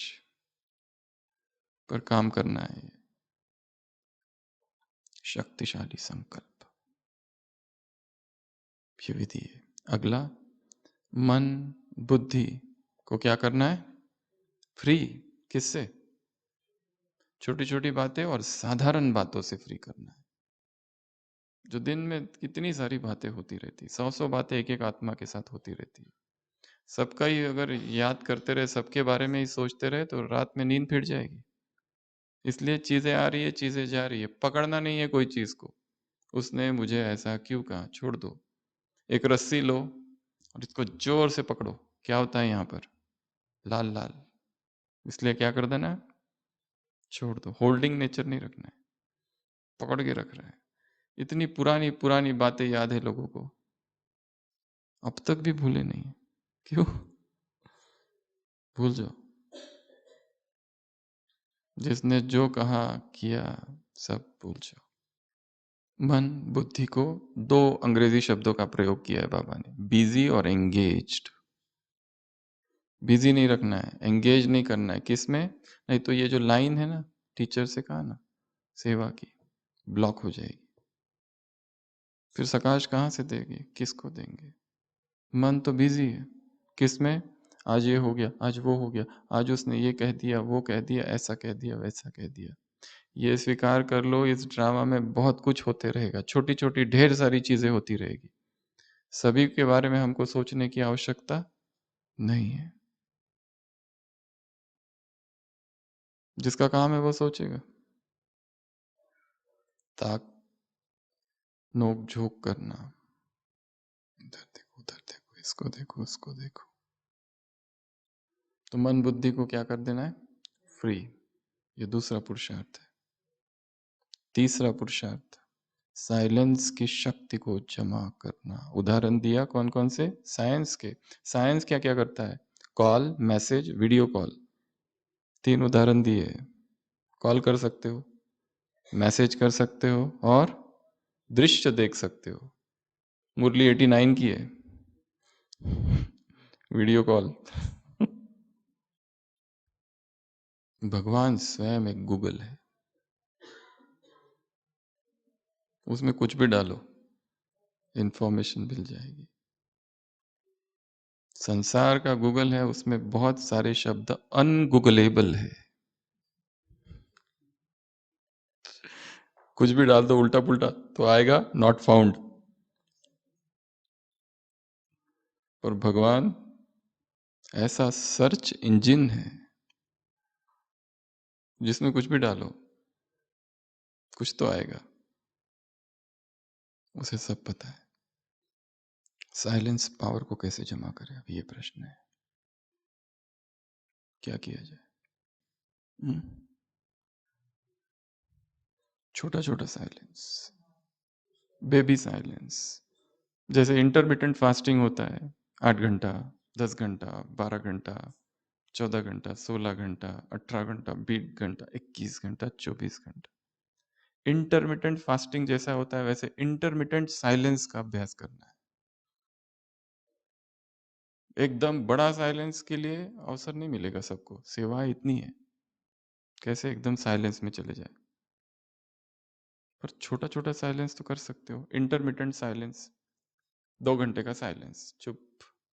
पर काम करना है, शक्तिशाली संकल्प, ये विधि है। अगला, मन बुद्धि को क्या करना है? फ्री। किससे? छोटी छोटी बातें और साधारण बातों से फ्री करना है। जो दिन में कितनी सारी बातें होती रहती, सौ सौ बातें एक एक आत्मा के साथ होती रहती। सबका ही अगर याद करते रहे, सबके बारे में ही सोचते रहे, तो रात में नींद फिर जाएगी। इसलिए चीजें आ रही है, चीजें जा रही है, पकड़ना नहीं है कोई चीज को। उसने मुझे ऐसा क्यों कहा, छोड़ दो। एक रस्सी लो और इसको जोर से पकड़ो, क्या होता है यहाँ पर? लाल लाल। इसलिए क्या कर देना है? छोड़ दो। होल्डिंग नेचर नहीं रखना है, पकड़ के रख रहा है। इतनी पुरानी पुरानी बातें याद है लोगों को, अब तक भी भूले नहीं। क्यों? भूल जाओ। जिसने जो कहा किया सब भूल जाओ। मन बुद्धि को दो अंग्रेजी शब्दों का प्रयोग किया है बाबा ने, बिजी और एंगेज्ड। बिजी नहीं रखना है, एंगेज नहीं करना है। किसमें? नहीं तो ये जो लाइन है ना, टीचर से कहा ना, सेवा की, ब्लॉक हो जाएगी। फिर सकाश कहाँ से देंगे, किसको देंगे? मन तो बिजी है, किसमें? आज ये हो गया, आज वो हो गया, आज उसने ये कह दिया, वो कह दिया, ऐसा कह दिया, वैसा कह दिया। ये स्वीकार कर लो, इस ड्रामा में बहुत कुछ होते रहेगा, छोटी छोटी ढेर सारी चीजें होती रहेगी। सभी के बारे में हमको सोचने की आवश्यकता नहीं है। जिसका काम है वो सोचेगा। ताक नोक झोंक करना, इधर देखो, उधर देखो, इसको देखो, उसको देखो। तो मन बुद्धि को क्या कर देना है? फ्री। ये दूसरा पुरुषार्थ है। तीसरा पुरुषार्थ, साइलेंस की शक्ति को जमा करना। उदाहरण दिया कौन कौन से? साइंस के। साइंस क्या क्या करता है? कॉल, मैसेज, वीडियो कॉल, तीन उदाहरण दिए। कॉल कर सकते हो, मैसेज कर सकते हो और दृश्य देख सकते हो। मुरली 89 की है वीडियो कॉल। भगवान स्वयं एक गूगल है, उसमें कुछ भी डालो इंफॉर्मेशन मिल जाएगी। संसार का गूगल है, उसमें बहुत सारे शब्द अनगूगलेबल है। कुछ भी डाल दो उल्टा पुल्टा तो आएगा नॉट फाउंड। और भगवान ऐसा सर्च इंजन है जिसमें कुछ भी डालो कुछ तो आएगा, उसे सब पता है। साइलेंस पावर को कैसे जमा करें, अब ये प्रश्न है, क्या किया जाए? छोटा छोटा साइलेंस, बेबी साइलेंस। जैसे इंटरमिटेंट फास्टिंग होता है, 8 घंटा, 10 घंटा, 12 घंटा, 14 घंटा, 16 घंटा, 18 घंटा, 20 घंटा, 21 घंटा, 24 घंटा। इंटरमिटेंट फास्टिंग जैसा होता है वैसे इंटरमिटेंट साइलेंस का अभ्यास करना है। एकदम बड़ा साइलेंस के लिए अवसर नहीं मिलेगा सबको, सेवा इतनी है, कैसे एकदम साइलेंस में चले जाए। पर छोटा छोटा साइलेंस तो कर सकते हो। इंटरमिटेंट साइलेंस, 2 घंटे का साइलेंस, चुप,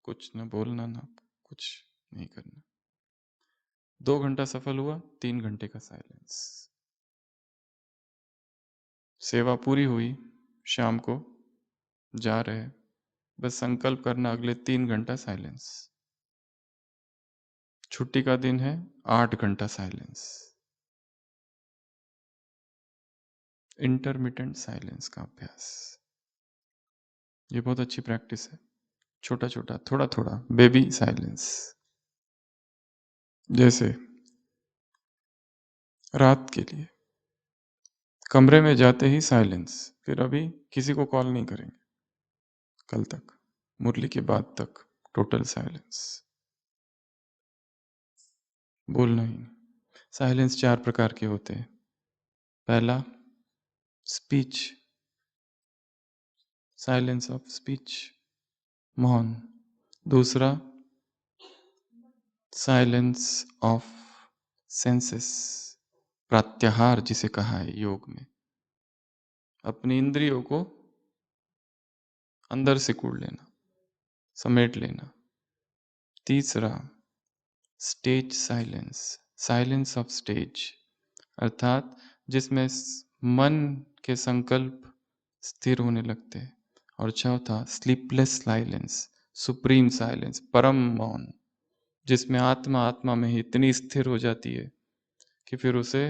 कुछ ना बोलना ना कुछ नहीं करना। 2 घंटा सफल हुआ, 3 घंटे का साइलेंस। सेवा पूरी हुई, शाम को जा रहे, बस संकल्प करना अगले 3 घंटा साइलेंस। छुट्टी का दिन है, 8 घंटा साइलेंस। इंटरमिटेंट साइलेंस का अभ्यास, ये बहुत अच्छी प्रैक्टिस है। छोटा छोटा, थोड़ा थोड़ा बेबी साइलेंस। जैसे रात के लिए कमरे में जाते ही साइलेंस, फिर अभी किसी को कॉल नहीं करेंगे, कल तक, मुरली के बाद तक टोटल साइलेंस, बोलना ही नहीं। साइलेंस 4 प्रकार के होते हैं। पहला, स्पीच, साइलेंस ऑफ स्पीच, मौन। दूसरा, साइलेंस ऑफ सेंसेस, प्रत्याहार जिसे कहा है योग में, अपनी इंद्रियों को अंदर से कूड़ लेना, समेट लेना। तीसरा, stage silence, silence of stage, अर्थात जिसमें मन के संकल्प स्थिर होने लगते हैं। और चौथा, स्लीपलेस साइलेंस, सुप्रीम साइलेंस, परम मौन, जिसमें आत्मा आत्मा में ही इतनी स्थिर हो जाती है कि फिर उसे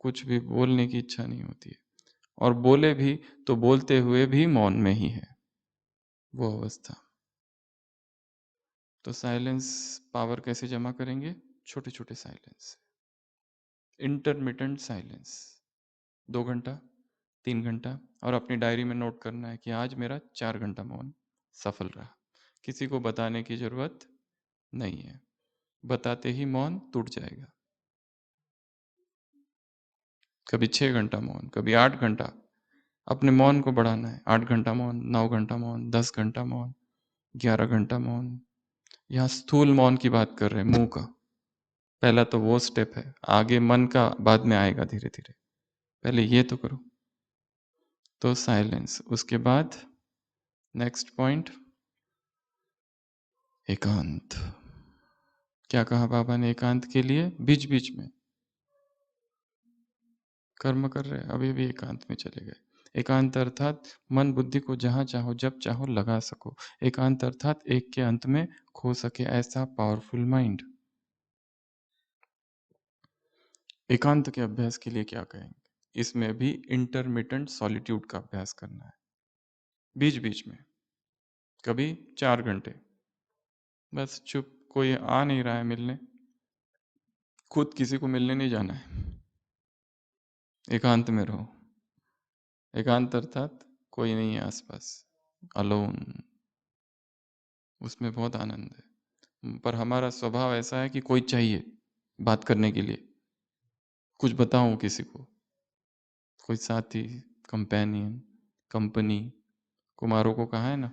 कुछ भी बोलने की इच्छा नहीं होती है, और बोले भी तो बोलते हुए भी मौन में ही है वो अवस्था। तो साइलेंस पावर कैसे जमा करेंगे? छोटे छोटे साइलेंस, इंटरमिटेंट साइलेंस, 2 घंटा, 3 घंटा, और अपनी डायरी में नोट करना है कि आज मेरा 4 घंटा मौन सफल रहा। किसी को बताने की जरूरत नहीं है, बताते ही मौन टूट जाएगा। कभी 6 घंटा मौन, कभी 8 घंटा, अपने मौन को बढ़ाना है। 8 घंटा मौन, 9 घंटा मौन, 10 घंटा मौन, 11 घंटा मौन। यहाँ स्थूल मौन की बात कर रहे हैं, मुंह का। पहला तो वो स्टेप है, आगे मन का बाद में आएगा धीरे धीरे, पहले ये तो करो। तो साइलेंस, उसके बाद नेक्स्ट पॉइंट, एकांत। क्या कहा बाबा ने एकांत के लिए? बीच बीच में कर्म कर रहे, अभी भी एकांत में चले गए। एकांत अर्थात मन बुद्धि को जहां चाहो जब चाहो लगा सको। एकांत अर्थात एक के अंत में खो सके, ऐसा पावरफुल माइंड। एकांत के अभ्यास के लिए क्या कहेंगे? इसमें भी इंटरमिटेंट सॉलिट्यूड का अभ्यास करना है। बीच बीच में कभी 4 घंटे बस चुप, कोई आ नहीं रहा है मिलने, खुद किसी को मिलने नहीं जाना है, एकांत में रहो। एकांत अर्थात कोई नहीं है आसपास, अलोन, उसमें बहुत आनंद है। पर हमारा स्वभाव ऐसा है कि कोई चाहिए बात करने के लिए, कुछ बताऊं किसी को, कोई साथी, कंपेनियन, कंपनी, कुमारों को कहा है ना,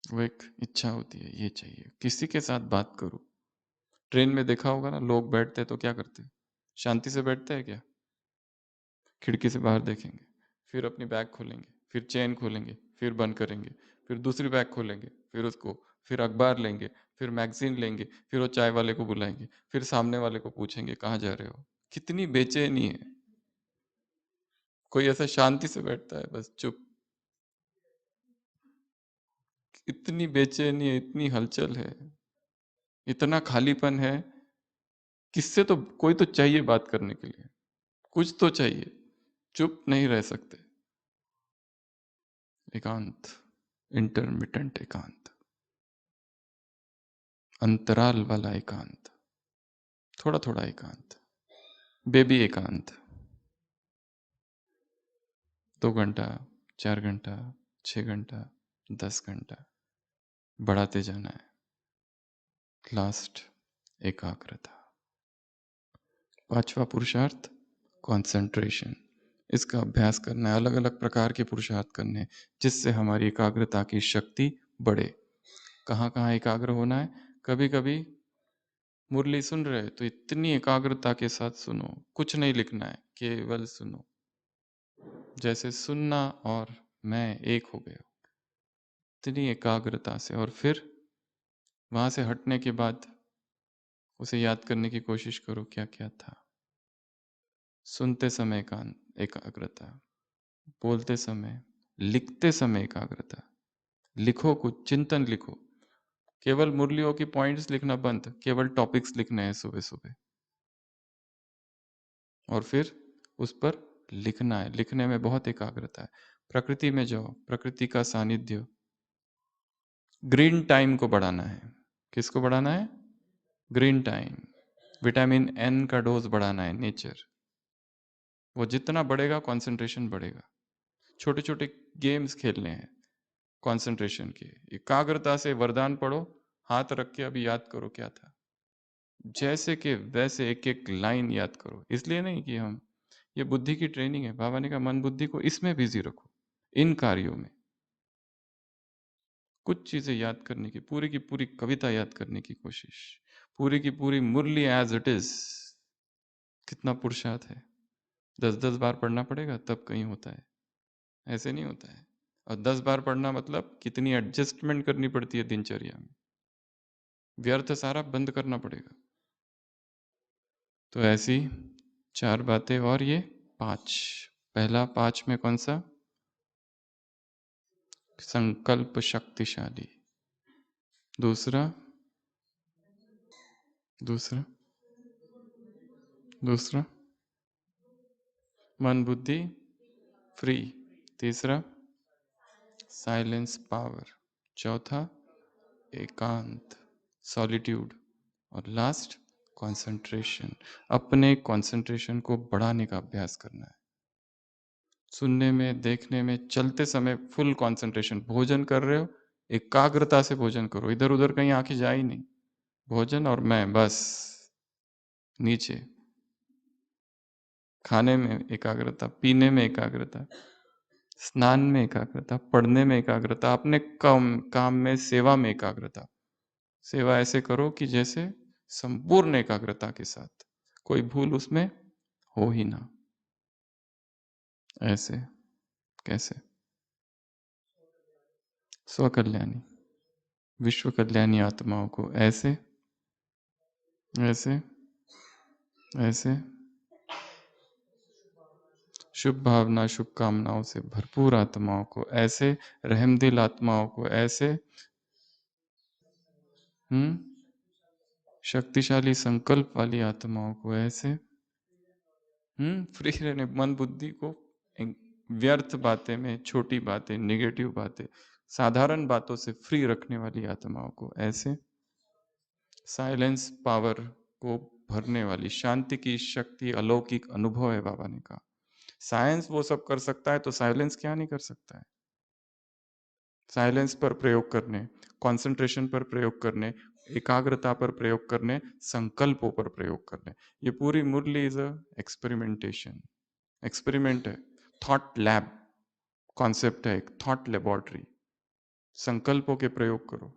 वो एक इच्छा होती है, ये चाहिए, किसी के साथ बात करूं। ट्रेन में देखा होगा ना, लोग बैठते हैं तो क्या करते हैं, शांति से बैठते हैं क्या? खिड़की से बाहर देखेंगे, फिर अपनी बैग खोलेंगे, फिर चेन खोलेंगे, फिर बंद करेंगे, फिर दूसरी बैग खोलेंगे, फिर उसको, फिर अखबार लेंगे, फिर मैगजीन लेंगे, फिर वो चाय वाले को बुलाएंगे, फिर सामने वाले को पूछेंगे कहाँ जा रहे हो। कितनी बेचैनी है। कोई ऐसा शांति से बैठता है बस चुप? इतनी बेचैनी है, इतनी हलचल है, इतना खालीपन है। किससे तो, कोई तो चाहिए बात करने के लिए, कुछ तो चाहिए, चुप नहीं रह सकते। एकांत, इंटरमिटेंट एकांत, अंतराल वाला एकांत, थोड़ा थोड़ा एकांत, बेबी एकांत। 2 घंटा, 4 घंटा, 6 घंटा, 10 घंटा, बढ़ाते जाना है। लास्ट, एकाग्रता। 5वां पुरुषार्थ, कंसंट्रेशन। इसका अभ्यास करना है, अलग अलग प्रकार के पुरुषार्थ करने हैं, जिससे हमारी एकाग्रता की शक्ति बढ़े। कहाँ कहाँ एकाग्र होना है? कभी कभी मुरली सुन रहे तो इतनी एकाग्रता के साथ सुनो, कुछ नहीं लिखना है, केवल सुनो, जैसे सुनना और मैं एक हो गए हो, इतनी एकाग्रता से। और फिर वहां से हटने के बाद उसे याद करने की कोशिश करो, क्या क्या था। सुनते समय एकाग्रता, बोलते समय, लिखते समय एकाग्रता। लिखो, कुछ चिंतन लिखो, केवल मुरलियों की पॉइंट्स लिखना बंद, केवल टॉपिक्स लिखने हैं सुबह सुबह। और फिर उस पर लिखना है, लिखने में बहुत एकाग्रता है। प्रकृति में जाओ, प्रकृति का सानिध्य। ग्रीन टाइम को बढ़ाना है। किसको बढ़ाना है? Green time. विटामिन एन का डोज बढ़ाना है, नेचर। वो जितना बढ़ेगा कंसंट्रेशन बढ़ेगा। छोटे छोटे गेम्स खेलने हैं कंसंट्रेशन के। एकाग्रता से वरदान पढ़ो, हाथ रख के अभी याद करो क्या था, जैसे कि वैसे एक एक लाइन याद करो। इसलिए नहीं कि हम, ये बुद्धि की ट्रेनिंग है। बाबा ने कहा मन बुद्धि को इसमें बिजी रखो, इन कार्यों में। कुछ चीजें याद करने की पूरी कविता याद करने की कोशिश, पूरी की पूरी मुरली एज इट इज। कितना पुरुषार्थ है। 10-10 बार पढ़ना पड़ेगा तब कहीं होता है, ऐसे नहीं होता है। और 10 बार पढ़ना मतलब कितनी एडजस्टमेंट करनी पड़ती है दिनचर्या में, व्यर्थ सारा बंद करना पड़ेगा। तो ऐसी 4 बातें। और ये 5, पहला 5 में कौन सा? संकल्प शक्तिशाली। दूसरा, दूसरा, दूसरा मन बुद्धि फ्री। तीसरा, साइलेंस पावर। चौथा, एकांत, सॉलिट्यूड। और लास्ट, कंसंट्रेशन। अपने कंसंट्रेशन को बढ़ाने का अभ्यास करना है। सुनने में, देखने में, चलते समय फुल कंसंट्रेशन। भोजन कर रहे हो, एकाग्रता से भोजन करो, इधर उधर कहीं आंखें जा ही नहीं। भोजन और मैं बस नीचे। खाने में एकाग्रता, पीने में एकाग्रता, स्नान में एकाग्रता, पढ़ने में एकाग्रता, अपने काम में, सेवा में एकाग्रता। सेवा ऐसे करो कि जैसे संपूर्ण एकाग्रता के साथ, कोई भूल उसमें हो ही ना। ऐसे कैसे? स्वकल्याणी, विश्व कल्याणी आत्माओं को ऐसे, ऐसे, ऐसे शुभ भावना, शुभकामनाओं से भरपूर आत्माओं को ऐसे, रहमदिल आत्माओं को ऐसे, शक्तिशाली संकल्प वाली आत्माओं को ऐसे, फ्री रहने, मन बुद्धि को व्यर्थ बातें में, छोटी बातें, नेगेटिव बातें, साधारण बातों से फ्री रखने वाली आत्माओं को ऐसे, साइलेंस पावर को भरने वाली, शांति की शक्ति अलौकिक अनुभव है। बाबा ने कहा साइंस वो सब कर सकता है तो साइलेंस क्या नहीं कर सकता है। साइलेंस पर प्रयोग करने, कंसंट्रेशन पर प्रयोग करने, एकाग्रता पर प्रयोग करने, संकल्पों पर प्रयोग करने। ये पूरी मुरली इज अ एक्सपेरिमेंटेशन, एक्सपेरिमेंट है, थॉट लैब कॉन्सेप्ट है, एक थॉट लेबोरेटरी। संकल्पों के प्रयोग करो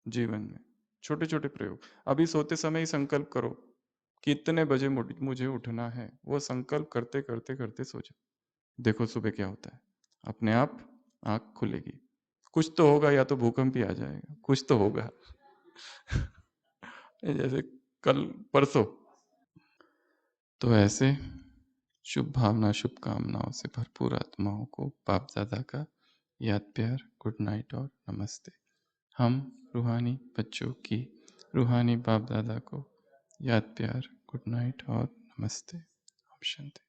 जीवन में, छोटे छोटे प्रयोग। अभी सोते समय ही संकल्प करो कि इतने बजे मुझे उठना है, वो संकल्प करते करते करते सो जाओ, देखो सुबह क्या होता है, अपने आप आंख खुलेगी। कुछ तो होगा, या तो भूकंप ही आ जाएगा, कुछ तो होगा। जैसे कल परसों। तो ऐसे शुभ भावना शुभकामनाओं से भरपूर आत्माओं को बाप दादा का याद प्यार, गुड नाइट और नमस्ते। हम रूहानी बच्चों की रूहानी बाप दादा को याद प्यार, गुड नाइट और नमस्ते। आप शांति।